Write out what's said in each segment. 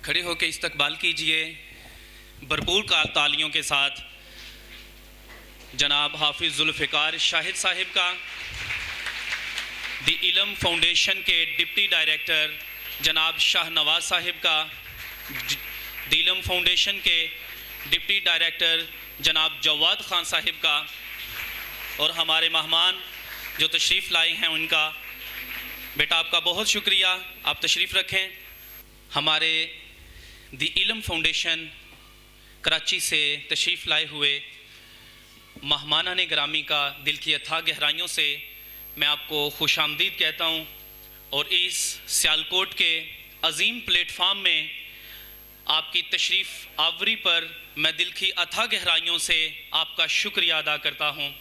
کھڑے ہو کے استقبال کیجئے بھرپور تالیوں کے ساتھ جناب حافظ ذوالفقار شاہد صاحب کا، دی علم فاؤنڈیشن کے ڈپٹی ڈائریکٹر جناب شاہ نواز صاحب کا، دی علم فاؤنڈیشن کے ڈپٹی ڈائریکٹر جناب جواد خان صاحب کا، اور ہمارے مہمان جو تشریف لائے ہیں ان کا۔ بیٹا آپ کا بہت شکریہ، آپ تشریف رکھیں۔ ہمارے دی علم فاؤنڈیشن کراچی سے تشریف لائے ہوئے مہمانان گرامی کا دل کی اتھاہ گہرائیوں سے میں آپ کو خوش آمدید کہتا ہوں، اور اس سیالکوٹ کے عظیم پلیٹ فارم میں آپ کی تشریف آوری پر میں دل کی اتھاہ گہرائیوں سے آپ کا شکریہ ادا کرتا ہوں۔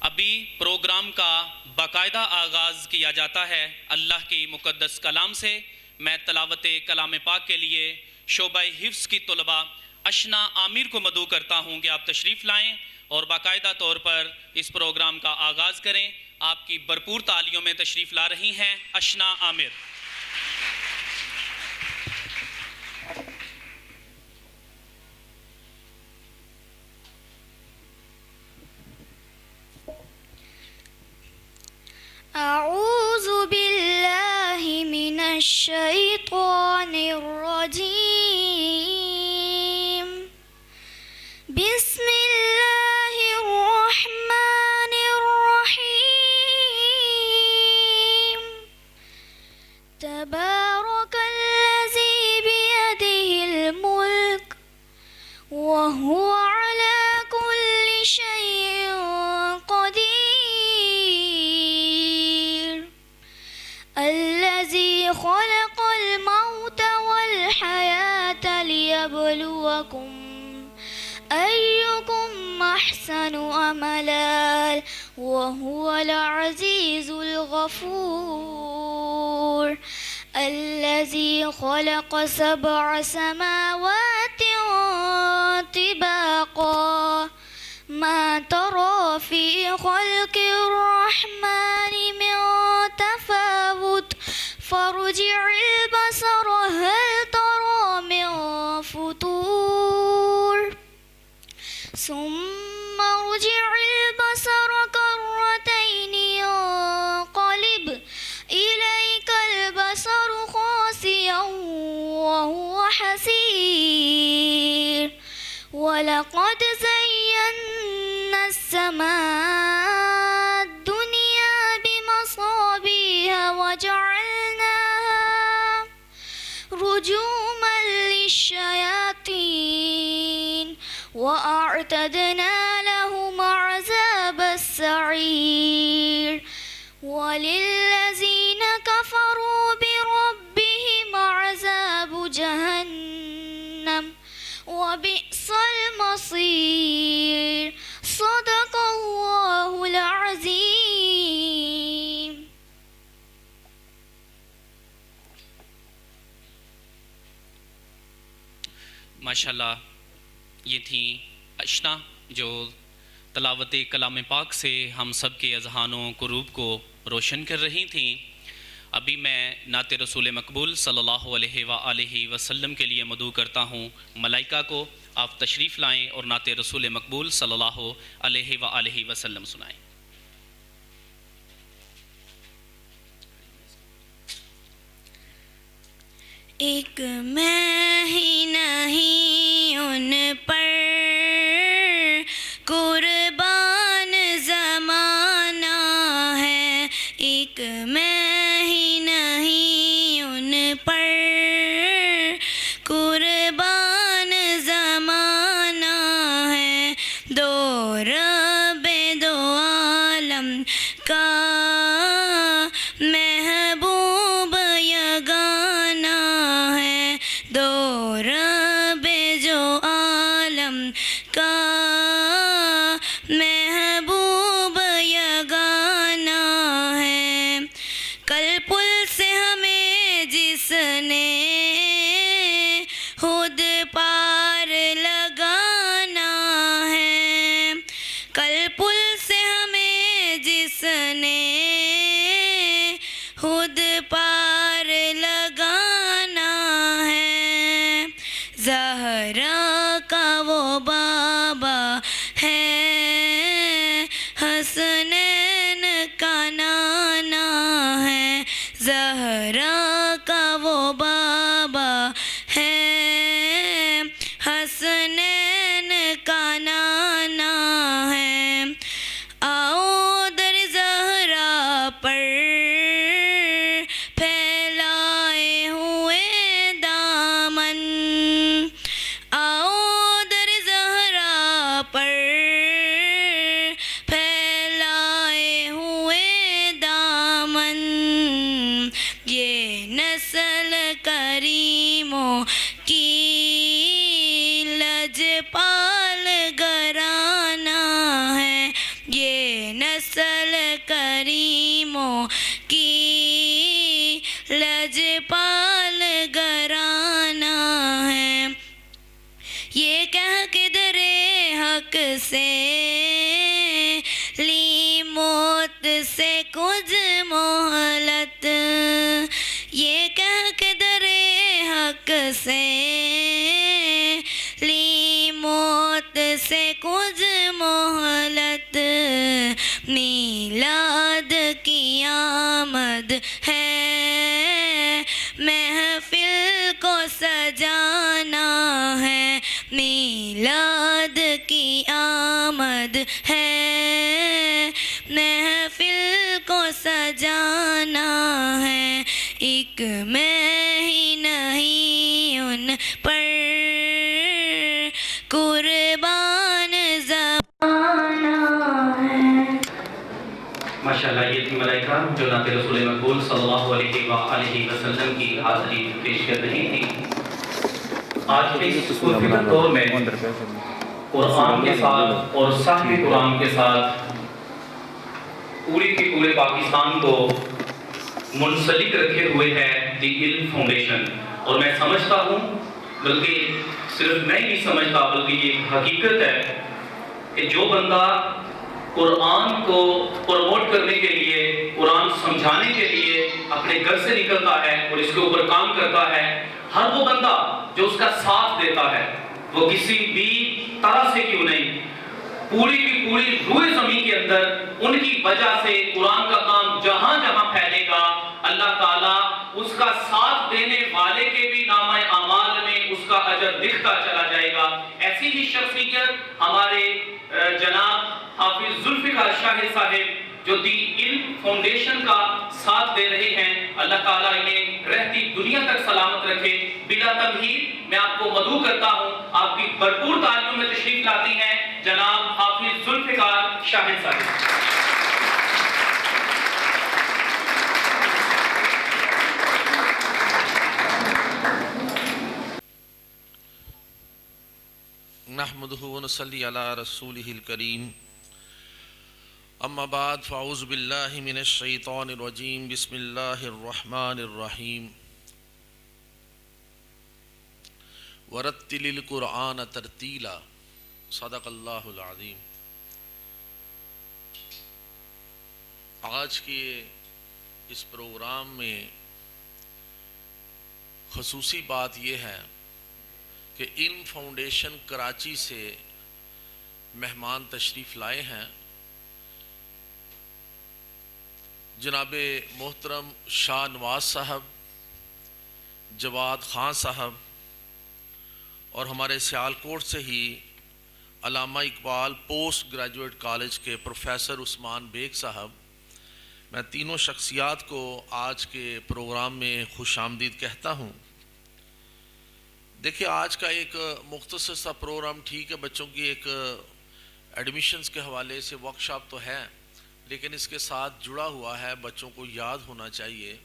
ابھی پروگرام کا باقاعدہ آغاز کیا جاتا ہے اللہ کی مقدس کلام سے۔ میں تلاوت کلام پاک کے لیے شعبہ حفظ کی طلبہ اشنا عامر کو مدعو کرتا ہوں کہ آپ تشریف لائیں اور باقاعدہ طور پر اس پروگرام کا آغاز کریں۔ آپ کی بھرپور تالیوں میں تشریف لا رہی ہیں اشنا عامر۔ اعوذ باللہ من الشیطان الرجیم، بسم اللہ الرحمن الرحیم، تبارک الذی بیدہ الملک وہو علی کل شیء قدیر، الذی خلق الموت والحیاة لیبلوکم أيكم أحسن عملا وهو العزيز الغفور، الذي خلق 7 سماوات طباقا ما ترى في خلق الرحمن من تفاوت فارجع البصر هل ترى من فطور ثم ارجع البصر كرتين ينقلب إليك البصر خاسئا وهو حسير، ولقد زينا السماء الدنيا بمصابيح وجعلناها رجوما للشياطين وأعتدنا لهم عذاب السعير، وللذين كفروا بربهم عذاب جهنم وبئس المصير، صدق الله العظيم۔ ماشاءاللہ یہ تھیں اشنا جو تلاوت کلام پاک سے ہم سب کے اذہانوں قلوب کو روشن کر رہی تھیں۔ ابھی میں نعت رسول مقبول صلی اللہ علیہ وآلہ وسلم کے لیے مدعو کرتا ہوں ملائکہ کو۔ آپ تشریف لائیں اور نعت رسول مقبول صلی اللہ علیہ وآلہ وسلم سنائیں۔ ایک میں ہی نہیں ان پر قربان زمانہ ہے، ایک میں ہی نہیں ان پر قربان زمانہ ہے، دو رب دو عالم کا محبوب یگانہ ہے، دو رب زہرا کا وہ بابا ہے، حسنین کا نانا ہے، آؤ در زہرا پر پھیلائے ہوئے دامن، آؤ در زہرا پر پھیلائے ہوئے دامن، یہ نسل کریموں کی لجپال گھرانہ ہے، یہ نسل کریموں کی لجپال گھرانہ ہے، یہ کہہ کے درے حق سے لی موت سے کچھ مہلت، یہ کہہ کے درے حق سے لی موت سے کچھ مہلت، میلاد کی آمد ہے، محفل کو سجانا ہے، میلاد کی آمد ہے، محفل کو سجانا ہے، ایک میں ہی نہیں ان پر قربان زمانہ ہے۔ ماشاءاللہ یہ تھی ملائکہ جو نعت رسول مقبول صلی اللہ علیہ وآلہ وسلم کی حاضری پیش کر رہی تھی۔ آج کے اس خودفکر دور میں قرآن کے ساتھ اور صاحب قرآن کے ساتھ پورے کے پورے پاکستان کو منسلک رکھے ہوئے ہے دی علم فاؤنڈیشن، اور میں سمجھتا ہوں، بلکہ صرف میں نہیں سمجھتا بلکہ یہ حقیقت ہے کہ جو بندہ قرآن کو پروموٹ کرنے کے لیے، قرآن سمجھانے کے لیے اپنے گھر سے نکلتا ہے اور اس کے اوپر کام کرتا ہے، ہر وہ بندہ جو اس کا ساتھ دیتا ہے، وہ کسی بھی طرح سے کیوں نہیں، پوری کی پوری روئے زمین کے اندر ان کی وجہ سے قرآن کا کام جہاں جہاں پھیلے گا، اللہ تعالیٰ اس کا ساتھ دینے والے کے بھی نامہ اعمال میں اس کا اجر دکھتا چلا جائے گا۔ ایسی ہی شخصیت ہمارے جناب حافظ ذوالفقار شاہد صاحب جو دی علم فاؤنڈیشن کا ساتھ دے رہے ہیں، اللہ تعالیٰ انہیں رہتی دنیا تک سلامت رکھے۔ بلا تمہید میں آپ کو مدعو کرتا ہوں، آپ کی بھرپور تعلیموں میں تشریف لاتی ہیں جناب حافظ ذوالفقار شاہد صاحب۔ نحمده ونصلي على رسوله الكريم، اما بعد فاعوذ بالله من الشيطان الرجيم، بسم الله الرحمن الرحيم، ورتل القرآن ترتیلا، صدق اللہ العظیم۔ آج کے اس پروگرام میں خصوصی بات یہ ہے کہ علم فاؤنڈیشن کراچی سے مہمان تشریف لائے ہیں، جناب محترم شاہ نواز صاحب، جواد خان صاحب، اور ہمارے سیالکوٹ سے ہی علامہ اقبال پوسٹ گریجویٹ کالج کے پروفیسر عثمان بیگ صاحب۔ میں تینوں شخصیات کو آج کے پروگرام میں خوش آمدید کہتا ہوں۔ دیکھیں، آج کا ایک مختصر سا پروگرام ٹھیک ہے، بچوں کی ایک ایڈمیشنز کے حوالے سے ورک شاپ تو ہے، لیکن اس کے ساتھ جڑا ہوا ہے، بچوں کو یاد ہونا چاہیے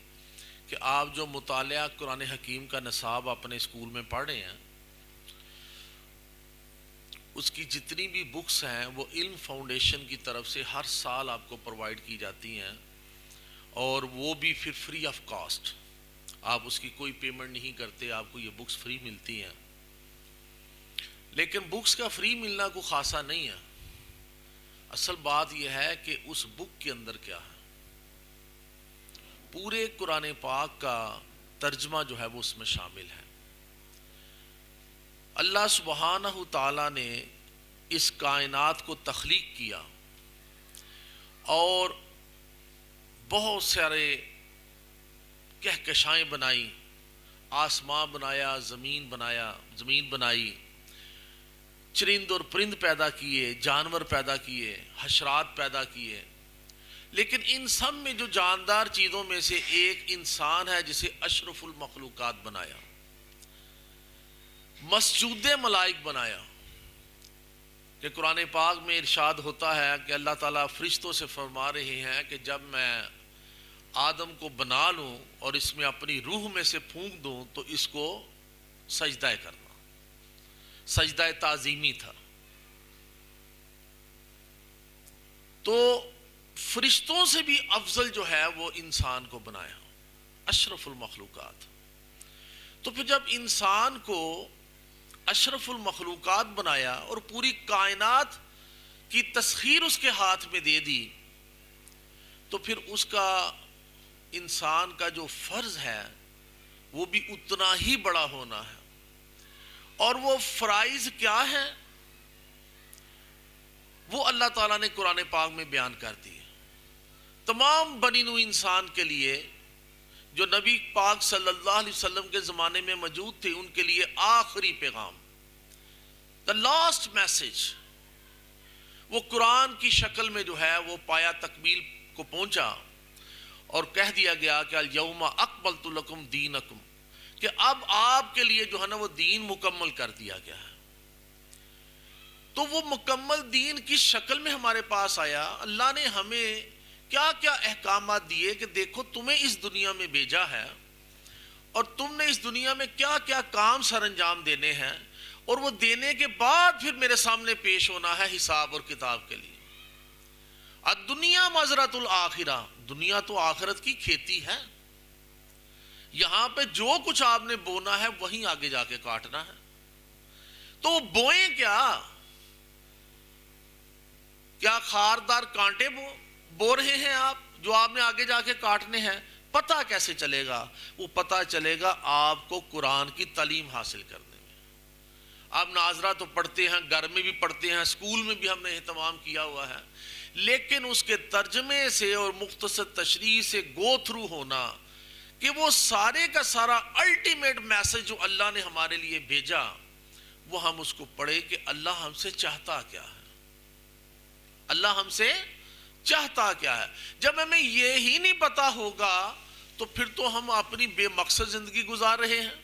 کہ آپ جو مطالعہ قرآن حکیم کا نصاب اپنے اسکول میں پڑھ رہے ہیں، اس کی جتنی بھی بکس ہیں وہ علم فاؤنڈیشن کی طرف سے ہر سال آپ کو پرووائڈ کی جاتی ہیں، اور وہ بھی پھر فری آف کاسٹ، آپ اس کی کوئی پیمنٹ نہیں کرتے، آپ کو یہ بکس فری ملتی ہیں۔ لیکن بکس کا فری ملنا کوئی خاصا نہیں ہے، اصل بات یہ ہے کہ اس بک کے اندر کیا ہے۔ پورے قرآن پاک کا ترجمہ جو ہے وہ اس میں شامل ہے۔ اللہ سبحانہ تعالیٰ نے اس کائنات کو تخلیق کیا اور بہت سارے کہکشائیں بنائی، آسمان بنایا، زمین بنائی، چرند اور پرند پیدا کیے، جانور پیدا کیے، حشرات پیدا کیے، لیکن ان سب میں جو جاندار چیزوں میں سے ایک انسان ہے جسے اشرف المخلوقات بنایا، مسجود ملائک بنایا. کہ قرآن پاک میں ارشاد ہوتا ہے کہ اللہ تعالیٰ فرشتوں سے فرما رہے ہیں کہ جب میں آدم کو بنا لوں اور اس میں اپنی روح میں سے پھونک دوں تو اس کو سجدہ کرنا. سجدہ تعظیمی تھا. تو فرشتوں سے بھی افضل جو ہے وہ انسان کو بنایا، اشرف المخلوقات. تو پھر جب انسان کو اشرف المخلوقات بنایا اور پوری کائنات کی تسخیر اس کے ہاتھ میں دے دی، تو پھر اس کا انسان کا جو فرض ہے وہ بھی اتنا ہی بڑا ہونا ہے. اور وہ فرائض کیا ہیں وہ اللہ تعالیٰ نے قرآن پاک میں بیان کر دیے. تمام بنی نوع انسان کے لیے جو نبی پاک صلی اللہ علیہ وسلم کے زمانے میں موجود تھے، ان کے لیے آخری پیغام، the last message، وہ قرآن کی شکل میں جو ہے وہ پایا تکمیل کو پہنچا اور کہہ دیا گیا کہ الیوم اکملت لکم دینکم، کہ اب آپ کے لیے جو ہے نا وہ دین مکمل کر دیا گیا ہے. تو وہ مکمل دین کی شکل میں ہمارے پاس آیا. اللہ نے ہمیں کیا کیا احکامات دیے کہ دیکھو تمہیں اس دنیا میں بھیجا ہے اور تم نے اس دنیا میں کیا کیا کام سر انجام دینے ہیں، اور وہ دینے کے بعد پھر میرے سامنے پیش ہونا ہے حساب اور کتاب کے لیے. الدنیا مزرعۃ الآخرہ، دنیا تو آخرت کی کھیتی ہے. یہاں پہ جو کچھ آپ نے بونا ہے وہیں آگے جا کے کاٹنا ہے. تو وہ بوئیں کیا خاردار کانٹے بو رہے ہیں آپ جو آپ نے آگے جا کے کاٹنے ہیں؟ پتہ کیسے چلے گا؟ وہ پتہ چلے گا آپ کو قرآن کی تعلیم حاصل کرنے میں. آپ ناظرہ تو پڑھتے ہیں، گھر میں بھی پڑھتے ہیں، اسکول میں بھی ہم نے اہتمام کیا ہوا ہے، لیکن اس کے ترجمے سے اور مختصر تشریح سے گو تھرو ہونا کہ وہ سارے کا سارا الٹیمیٹ میسج جو اللہ نے ہمارے لیے بھیجا وہ ہم اس کو پڑھیں کہ اللہ ہم سے چاہتا کیا ہے، اللہ ہم سے چاہتا کیا ہے. جب ہمیں یہی نہیں پتا ہوگا تو پھر تو ہم اپنی بے مقصد زندگی گزار رہے ہیں.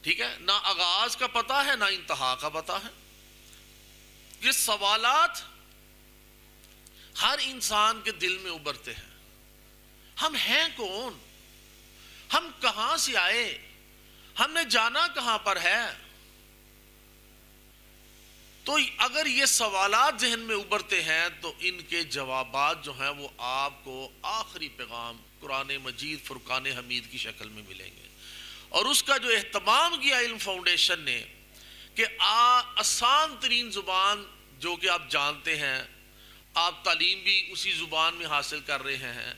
ٹھیک ہے، نہ آغاز کا پتہ ہے نہ انتہا کا پتہ ہے. یہ سوالات ہر انسان کے دل میں ابھرتے ہیں. ہم ہیں کون؟ ہم کہاں سے آئے؟ ہم نے جانا کہاں پر ہے؟ تو اگر یہ سوالات ذہن میں ابھرتے ہیں تو ان کے جوابات جو ہیں وہ آپ کو آخری پیغام قرآن مجید فرقان حمید کی شکل میں ملیں گے. اور اس کا جو اہتمام کیا علم فاؤنڈیشن نے کہ آسان ترین زبان جو کہ آپ جانتے ہیں، آپ تعلیم بھی اسی زبان میں حاصل کر رہے ہیں،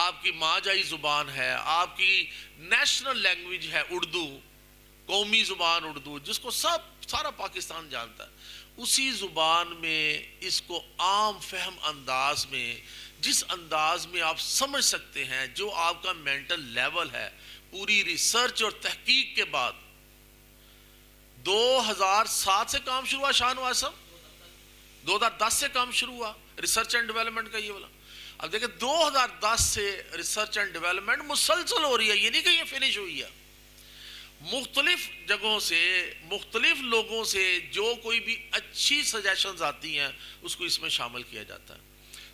آپ کی ماجائی زبان ہے، آپ کی نیشنل لینگویج ہے اردو، قومی زبان اردو جس کو سارا پاکستان جانتا ہے، اسی زبان میں اس کو عام فہم انداز میں، جس انداز میں آپ سمجھ سکتے ہیں، جو آپ کا مینٹل لیول ہے، پوری ریسرچ اور تحقیق کے بعد 2007 سے کام شروع ہوا. شاہ نواز صاحب 2010 سے کام شروع ہوا ریسرچ اینڈ ڈیولپمنٹ کا یہ والا. اب دیکھیں 2010 سے ریسرچ اینڈ ڈیولپمنٹ مسلسل ہو رہی ہے، یہ نہیں کہ یہ فنش ہوئی ہے. مختلف جگہوں سے، مختلف لوگوں سے جو کوئی بھی اچھی سجیشنز آتی ہیں اس کو اس میں شامل کیا جاتا ہے.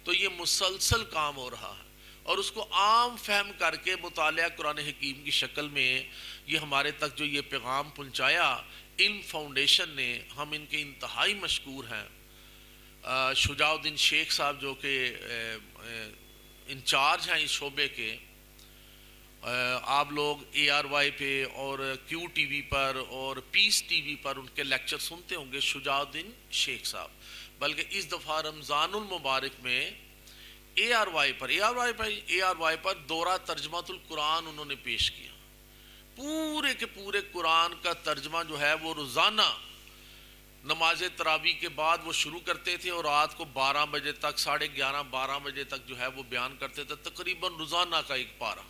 تو یہ مسلسل کام ہو رہا ہے اور اس کو عام فہم کر کے مطالعہ قرآن حکیم کی شکل میں یہ ہمارے تک جو یہ پیغام پہنچایا علم فاؤنڈیشن نے. ہم ان کے انتہائی مشکور ہیں. شجاع الدین شیخ صاحب جو کہ انچارج ہیں اس شعبے کے، آپ لوگ ARY پہ اور QTV پر اور پیس TV پر ان کے لیکچر سنتے ہوں گے. شجاع الدین شیخ صاحب بلکہ اس دفعہ رمضان المبارک میں ARY پر دورہ ترجمۃ القرآن انہوں نے پیش کیا. پورے کے پورے قرآن کا ترجمہ جو ہے وہ روزانہ نماز تراویح کے بعد وہ شروع کرتے تھے اور رات کو 12 بجے تک، 11:30 12 بجے تک جو ہے وہ بیان کرتے تھے. تقریباً روزانہ کا ایک پارہ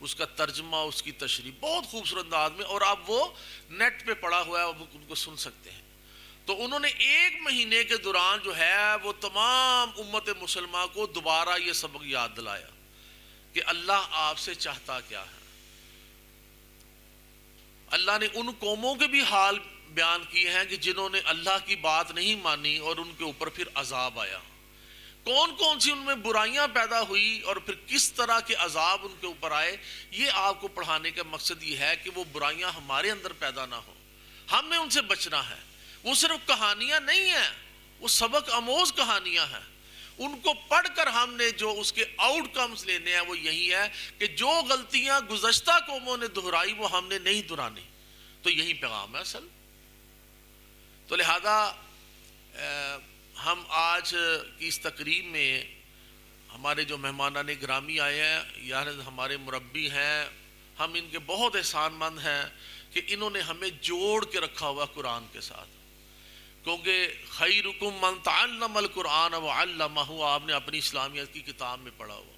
اس کا ترجمہ، اس کی تشریح بہت خوبصورت انداز میں، اور اب وہ نیٹ پہ پڑا ہوا ہے، اب ان کو سن سکتے ہیں۔ تو انہوں نے 1 مہینے کے دوران جو ہے وہ تمام امت مسلمہ کو دوبارہ یہ سبق یاد دلایا کہ اللہ آپ سے چاہتا کیا ہے۔ اللہ نے ان قوموں کے بھی حال بیان کیے ہیں کہ جنہوں نے اللہ کی بات نہیں مانی اور ان کے اوپر پھر عذاب آیا، کون کون سی ان میں برائیاں پیدا ہوئی اور پھر کس طرح کے عذاب ان کے اوپر آئے۔ یہ آپ کو پڑھانے کا مقصد یہ ہے کہ وہ برائیاں ہمارے اندر پیدا نہ ہوں، ہم نے ان سے بچنا ہے۔ وہ صرف کہانیاں نہیں ہیں، وہ سبق آموز کہانیاں ہیں۔ ان کو پڑھ کر ہم نے جو اس کے آؤٹ کمز لینے ہیں وہ یہی ہے کہ جو غلطیاں گزشتہ قوموں نے دہرائی وہ ہم نے نہیں دہرانی۔ تو یہی پیغام ہے اصل۔ تو لہذا ہم آج کی اس تقریب میں ہمارے جو مہمانان گرامی آئے ہیں، یعنی ہمارے مربی ہیں، ہم ان کے بہت احسان مند ہیں کہ انہوں نے ہمیں جوڑ کے رکھا ہوا قرآن کے ساتھ، کیونکہ خیرکم من تعلم القرآن وعلمہ، آپ نے اپنی اسلامیت کی کتاب میں پڑھا ہوا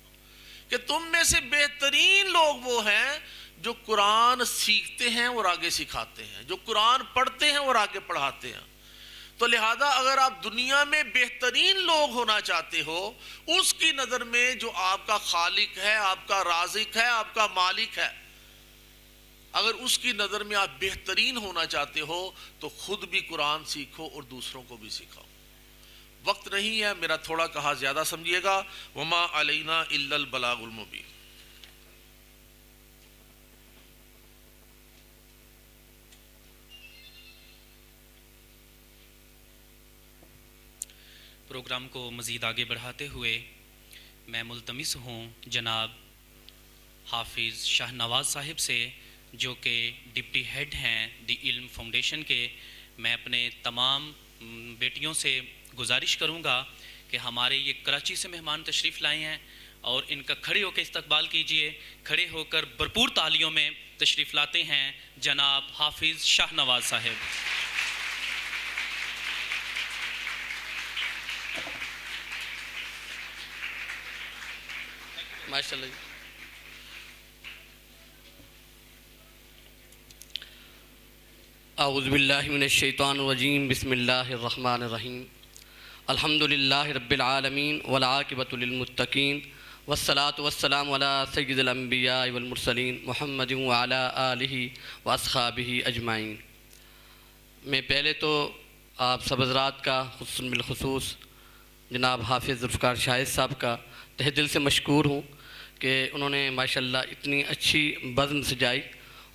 کہ تم میں سے بہترین لوگ وہ ہیں جو قرآن سیکھتے ہیں اور آگے سکھاتے ہیں، جو قرآن پڑھتے ہیں اور آگے پڑھاتے ہیں۔ تو لہذا اگر آپ دنیا میں بہترین لوگ ہونا چاہتے ہو، اس کی نظر میں جو آپ کا خالق ہے، آپ کا رازق ہے، آپ کا مالک ہے، اگر اس کی نظر میں آپ بہترین ہونا چاہتے ہو تو خود بھی قرآن سیکھو اور دوسروں کو بھی سکھاؤ۔ وقت نہیں ہے، میرا تھوڑا کہا زیادہ سمجھیے گا۔ وما علینا الا البلاغ المبین۔ پروگرام کو مزید آگے بڑھاتے ہوئے میں ملتمس ہوں جناب حافظ شاہ نواز صاحب سے، جو کہ ڈپٹی ہیڈ ہیں دی علم فاؤنڈیشن کے، میں اپنے تمام بیٹیوں سے گزارش کروں گا کہ ہمارے یہ کراچی سے مہمان تشریف لائے ہیں اور ان کا کھڑے ہو کے استقبال کیجئے۔ کھڑے ہو کر بھرپور تالیوں میں تشریف لاتے ہیں جناب حافظ شاہ نواز صاحب۔ ماشاءاللہ۔ اعوذ باللہ من الشیطان الرجیم، بسم اللہ الرحمن الرحیم۔ الحمدللہ رب العالمین والعاقبۃ للمتقین، والصلاة والسلام علی سید الانبیاء والمرسلین محمد وعلی آلہ واصحابہ اجمعین۔ میں پہلے تو آپ سب حضرات کا خصوصاً بالخصوص جناب حافظ ذوالفقار شاہد صاحب کا تہ دل سے مشکور ہوں کہ انہوں نے ماشاءاللہ اتنی اچھی بزم سجائی۔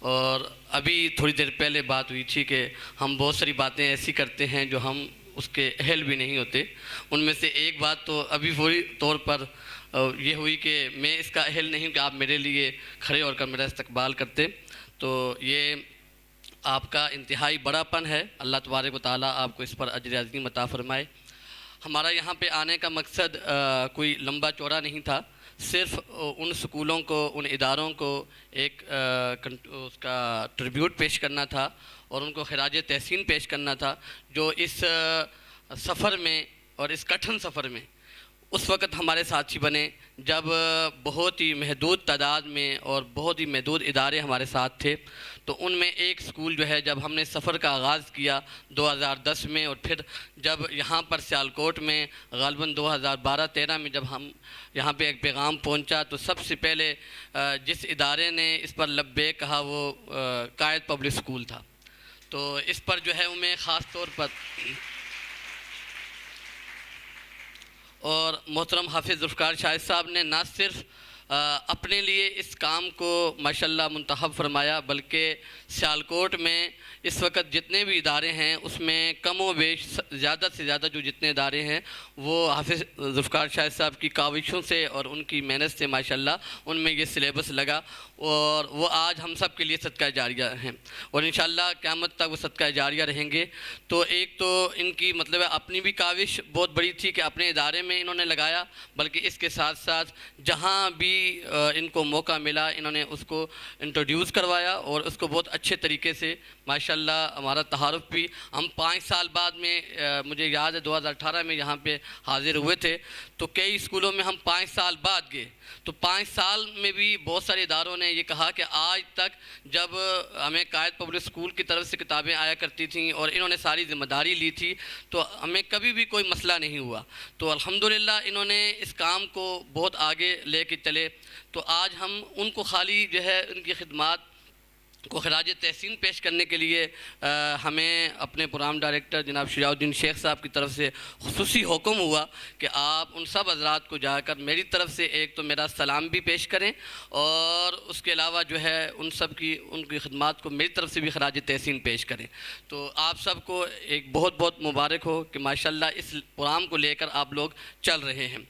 اور ابھی تھوڑی دیر پہلے بات ہوئی تھی کہ ہم بہت ساری باتیں ایسی کرتے ہیں جو ہم اس کے اہل بھی نہیں ہوتے۔ ان میں سے ایک بات تو ابھی فوری طور پر یہ ہوئی کہ میں اس کا اہل نہیں ہوں کہ آپ میرے لیے کھڑے ہو کر میرا استقبال کرتے۔ تو یہ آپ کا انتہائی بڑا پن ہے، اللہ تبارک و تعالیٰ آپ کو اس پر اجر عظیم عطا فرمائے۔ ہمارا یہاں پہ آنے کا مقصد کوئی لمبا چوڑا نہیں تھا، صرف ان سکولوں کو، ان اداروں کو ایک اس کا ٹریبیوٹ پیش کرنا تھا اور ان کو خراج تحسین پیش کرنا تھا، جو اس سفر میں اور اس کٹھن سفر میں اس وقت ہمارے ساتھی بنے جب بہت ہی محدود تعداد میں اور بہت ہی محدود ادارے ہمارے ساتھ تھے۔ تو ان میں ایک سکول جو ہے، جب ہم نے سفر کا آغاز کیا 2010 میں، اور پھر جب یہاں پر سیالکوٹ میں غالباً 2012-13 میں جب ہم یہاں پہ ایک پیغام پہنچا، تو سب سے پہلے جس ادارے نے اس پر لبیک کہا وہ قائد پبلک سکول تھا۔ تو اس پر جو ہے میں خاص طور پر اور محترم حافظ ذوالفقار شاہد صاحب نے نہ صرف اپنے لیے اس کام کو ماشاءاللہ منتخب فرمایا، بلکہ سیالکوٹ میں اس وقت جتنے بھی ادارے ہیں اس میں کم و بیش زیادہ سے زیادہ جو جتنے ادارے ہیں وہ حافظ ذوالفقار شاہد صاحب کی کاوشوں سے اور ان کی محنت سے ماشاءاللہ ان میں یہ سلیبس لگا، اور وہ آج ہم سب کے لیے صدقہ جاریہ ہیں اور انشاءاللہ قیامت تک وہ صدقہ جاریہ رہیں گے۔ تو ایک تو ان کی مطلب اپنی بھی کاوش بہت بڑی تھی کہ اپنے ادارے میں انہوں نے لگایا، بلکہ اس کے ساتھ ساتھ جہاں بھی ان کو موقع ملا انہوں نے اس کو انٹروڈیوس کروایا اور اس کو بہت اچھے طریقے سے ماشاءاللہ ہمارا تعارف بھی ہم 5 سال بعد میں مجھے یاد ہے 2018 میں یہاں پہ حاضر ہوئے تھے تو کئی اسکولوں میں ہم 5 سال بعد گئے تو 5 سال میں بھی بہت سارے اداروں نے یہ کہا کہ آج تک جب ہمیں قائد پبلک اسکول کی طرف سے کتابیں آیا کرتی تھیں اور انہوں نے ساری ذمہ داری لی تھی تو ہمیں کبھی بھی کوئی مسئلہ نہیں ہوا تو الحمدللہ انہوں نے اس کام کو بہت آگے لے کے چلے تو آج ہم ان کو خالی جو ہے ان کی خدمات کو خراج تحسین پیش کرنے کے لیے ہمیں اپنے پروگرام ڈائریکٹر جناب شجاع الدین شیخ صاحب کی طرف سے خصوصی حکم ہوا کہ آپ ان سب حضرات کو جا کر میری طرف سے ایک تو میرا سلام بھی پیش کریں اور اس کے علاوہ جو ہے ان کی خدمات کو میری طرف سے بھی خراج تحسین پیش کریں تو آپ سب کو ایک بہت بہت مبارک ہو کہ ماشاءاللہ اس پروگرام کو لے کر آپ لوگ چل رہے ہیں۔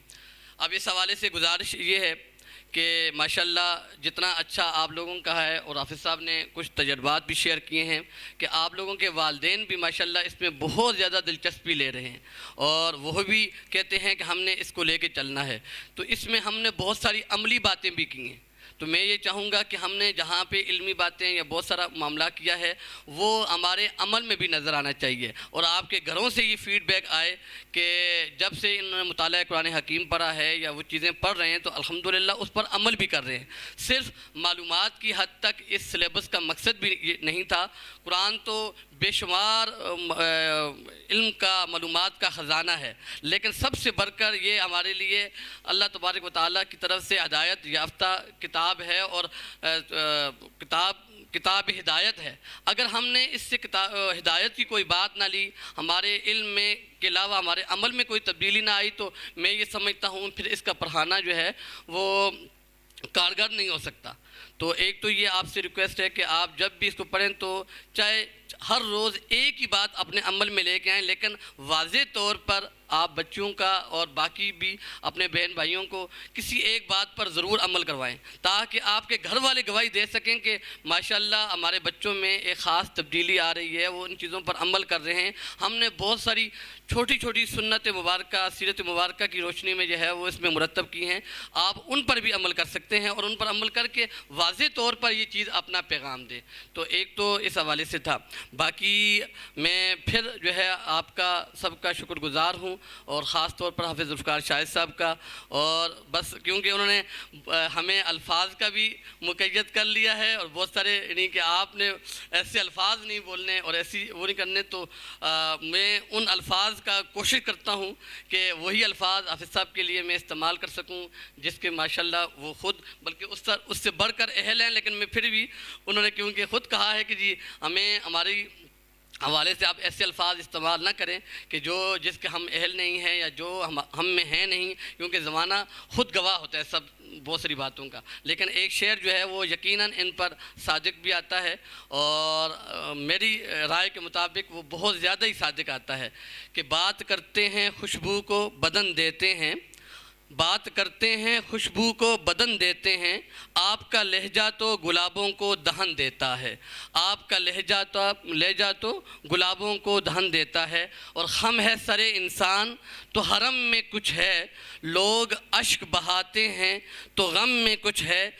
اب اس حوالے سے گزارش یہ ہے کہ ماشاءاللہ جتنا اچھا آپ لوگوں کا ہے اور حافظ صاحب نے کچھ تجربات بھی شیئر کیے ہیں کہ آپ لوگوں کے والدین بھی ماشاءاللہ اس میں بہت زیادہ دلچسپی لے رہے ہیں اور وہ بھی کہتے ہیں کہ ہم نے اس کو لے کے چلنا ہے تو اس میں ہم نے بہت ساری عملی باتیں بھی کی ہیں تو میں یہ چاہوں گا کہ ہم نے جہاں پہ علمی باتیں یا بہت سارا معاملہ کیا ہے وہ ہمارے عمل میں بھی نظر آنا چاہیے اور آپ کے گھروں سے یہ فیڈ بیک آئے کہ جب سے انہوں نے مطالعہ قرآن حکیم پڑھا ہے یا وہ چیزیں پڑھ رہے ہیں تو الحمدللہ اس پر عمل بھی کر رہے ہیں۔ صرف معلومات کی حد تک اس سلیبس کا مقصد بھی یہ نہیں تھا، قرآن تو بے شمار علم کا معلومات کا خزانہ ہے لیکن سب سے بڑھ کر یہ ہمارے لیے اللہ تبارک و تعالیٰ کی طرف سے ہدایت یافتہ کتاب ہے اور کتاب ہدایت ہے۔ اگر ہم نے اس سے ہدایت کی کوئی بات نہ لی، ہمارے علم میں کے علاوہ ہمارے عمل میں کوئی تبدیلی نہ آئی تو میں یہ سمجھتا ہوں پھر اس کا پڑھانا جو ہے وہ کارگر نہیں ہو سکتا۔ تو ایک تو یہ آپ سے ریکویسٹ ہے کہ آپ جب بھی اس کو پڑھیں تو چاہے ہر روز ایک ہی بات اپنے عمل میں لے کے آئیں لیکن واضح طور پر آپ بچوں کا اور باقی بھی اپنے بہن بھائیوں کو کسی ایک بات پر ضرور عمل کروائیں تاکہ آپ کے گھر والے گواہی دے سکیں کہ ماشاءاللہ ہمارے بچوں میں ایک خاص تبدیلی آ رہی ہے، وہ ان چیزوں پر عمل کر رہے ہیں۔ ہم نے بہت ساری چھوٹی چھوٹی سنت مبارکہ سیرت مبارکہ کی روشنی میں جو ہے وہ اس میں مرتب کی ہیں، آپ ان پر بھی عمل کر سکتے ہیں اور ان پر عمل کر کے واضح طور پر یہ چیز اپنا پیغام دیں۔ تو ایک تو اس حوالے سے تھا، باقی میں پھر جو ہے آپ کا سب کا شکر گزار ہوں اور خاص طور پر حافظ ذوالفقار شاہد صاحب کا، اور بس کیونکہ انہوں نے ہمیں الفاظ کا بھی مقید کر لیا ہے اور بہت سارے یعنی کہ آپ نے ایسے الفاظ نہیں بولنے اور ایسی وہ نہیں کرنے تو میں ان الفاظ کا کوشش کرتا ہوں کہ وہی الفاظ حافظ صاحب کے لیے میں استعمال کر سکوں جس کے ماشاءاللہ وہ خود بلکہ اس سے بڑھ کر اہل ہیں، لیکن میں پھر بھی انہوں نے کیونکہ خود کہا ہے کہ جی ہمیں ہماری حوالے سے آپ ایسے الفاظ استعمال نہ کریں کہ جس کے ہم اہل نہیں ہیں یا جو ہم میں ہیں نہیں، کیونکہ زمانہ خود گواہ ہوتا ہے سب بہت ساری باتوں کا، لیکن ایک شعر جو ہے وہ یقیناً ان پر صادق بھی آتا ہے اور میری رائے کے مطابق وہ بہت زیادہ ہی صادق آتا ہے کہ بات کرتے ہیں خوشبو کو بدن دیتے ہیں، بات کرتے ہیں خوشبو کو بدن دیتے ہیں، آپ کا لہجہ تو گلابوں کو دہن دیتا ہے، آپ کا لہجہ تو گلابوں کو دہن دیتا ہے، اور خم ہے سرے انسان تو حرم میں کچھ ہے، لوگ اشک بہاتے ہیں تو غم میں کچھ ہے،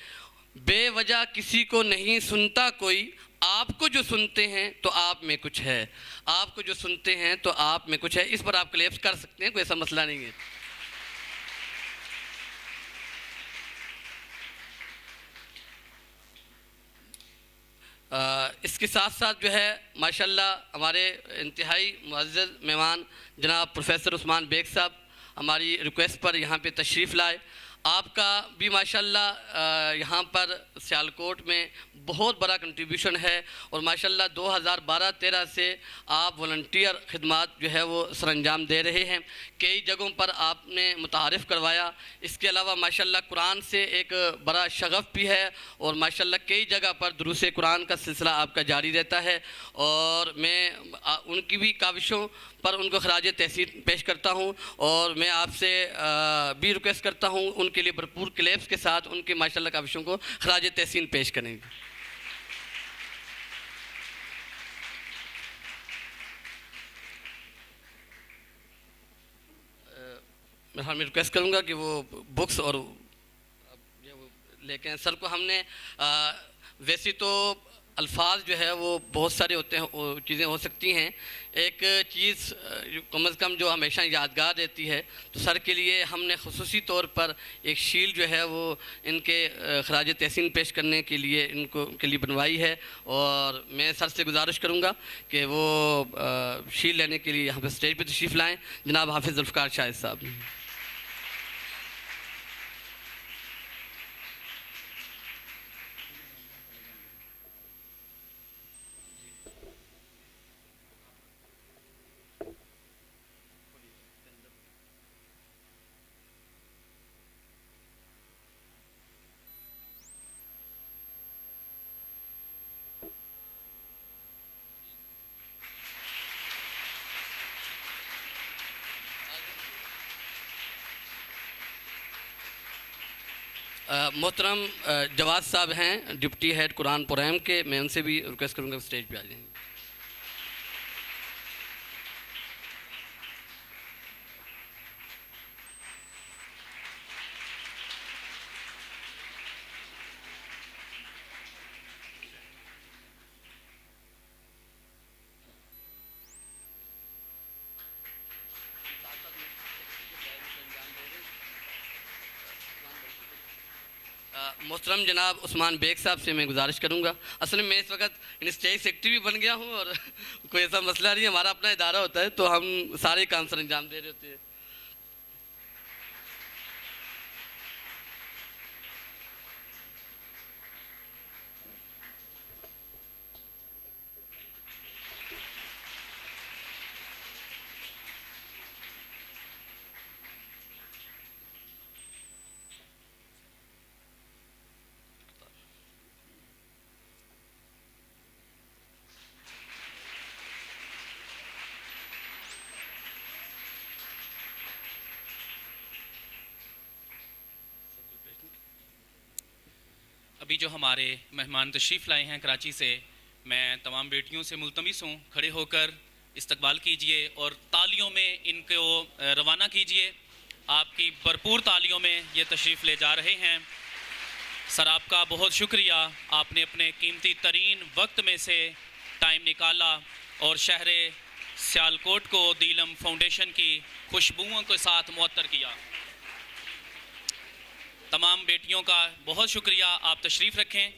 بے وجہ کسی کو نہیں سنتا کوئی، آپ کو جو سنتے ہیں تو آپ میں کچھ ہے، آپ کو جو سنتے ہیں تو آپ میں کچھ ہے۔ اس پر آپ کلیپس کر سکتے ہیں، کوئی ایسا مسئلہ نہیں ہے۔ اس کے ساتھ ساتھ جو ہے ماشاءاللہ ہمارے انتہائی معزز مہمان جناب پروفیسر عثمان بیگ صاحب ہماری ریکویسٹ پر یہاں پہ تشریف لائے۔ آپ کا بھی ماشاءاللہ یہاں پر سیالکوٹ میں بہت بڑا کنٹریبیوشن ہے اور ماشاءاللہ 2012-13 سے آپ والنٹیئر خدمات جو ہے وہ سر انجام دے رہے ہیں، کئی جگہوں پر آپ نے متعارف کروایا۔ اس کے علاوہ ماشاءاللہ قرآن سے ایک بڑا شغف بھی ہے اور ماشاءاللہ کئی جگہ پر دروس قرآن کا سلسلہ آپ کا جاری رہتا ہے، اور میں ان کی بھی کاوشوں پر ان کو خراج تحسین پیش کرتا ہوں، اور میں آپ سے بھی ریکویسٹ کرتا ہوں ان کے لیے بھرپور کلیپس کے ساتھ ان کے ماشاءاللہ کاوشوں کو خراج تحسین پیش کریں گے۔ میں ریکویسٹ کروں گا کہ وہ بکس اور لیکن سر کو ہم نے ویسے تو الفاظ جو ہے وہ بہت سارے ہوتے ہیں، چیزیں ہو سکتی ہیں، ایک چیز کم از کم جو ہمیشہ یادگار رہتی ہے، تو سر کے لیے ہم نے خصوصی طور پر ایک شیل جو ہے وہ ان کے خراج تحسین پیش کرنے کے لیے کے لیے بنوائی ہے، اور میں سر سے گزارش کروں گا کہ وہ شیل لینے کے لیے یہاں پہ اسٹیج پہ تشریف لائیں. جناب حافظ ذوالفقار شاہد صاحب. محترم جواد صاحب ہیں ڈپٹی ہیڈ قرآن پریم کے، میں ان سے بھی ریکویسٹ کروں گا اسٹیج پہ آ جائیں. محترم جناب عثمان بیگ صاحب سے میں گزارش کروں گا. اصل میں اس وقت اسٹیج سیکرٹری بھی بن گیا ہوں، اور کوئی ایسا مسئلہ نہیں ہے، ہمارا اپنا ادارہ ہوتا ہے تو ہم سارے کام سر انجام دے رہے ہوتے ہیں. ابھی جو ہمارے مہمان تشریف لائے ہیں کراچی سے، میں تمام بیٹیوں سے ملتمس ہوں کھڑے ہو کر استقبال کیجئے اور تالیوں میں ان کو روانہ کیجئے. آپ کی بھرپور تالیوں میں یہ تشریف لے جا رہے ہیں. سر آپ کا بہت شکریہ، آپ نے اپنے قیمتی ترین وقت میں سے ٹائم نکالا اور شہر سیالکوٹ کو دیلم فاؤنڈیشن کی خوشبوؤں کے ساتھ معطر کیا. تمام بیٹیوں کا بہت شکریہ، آپ تشریف رکھیں.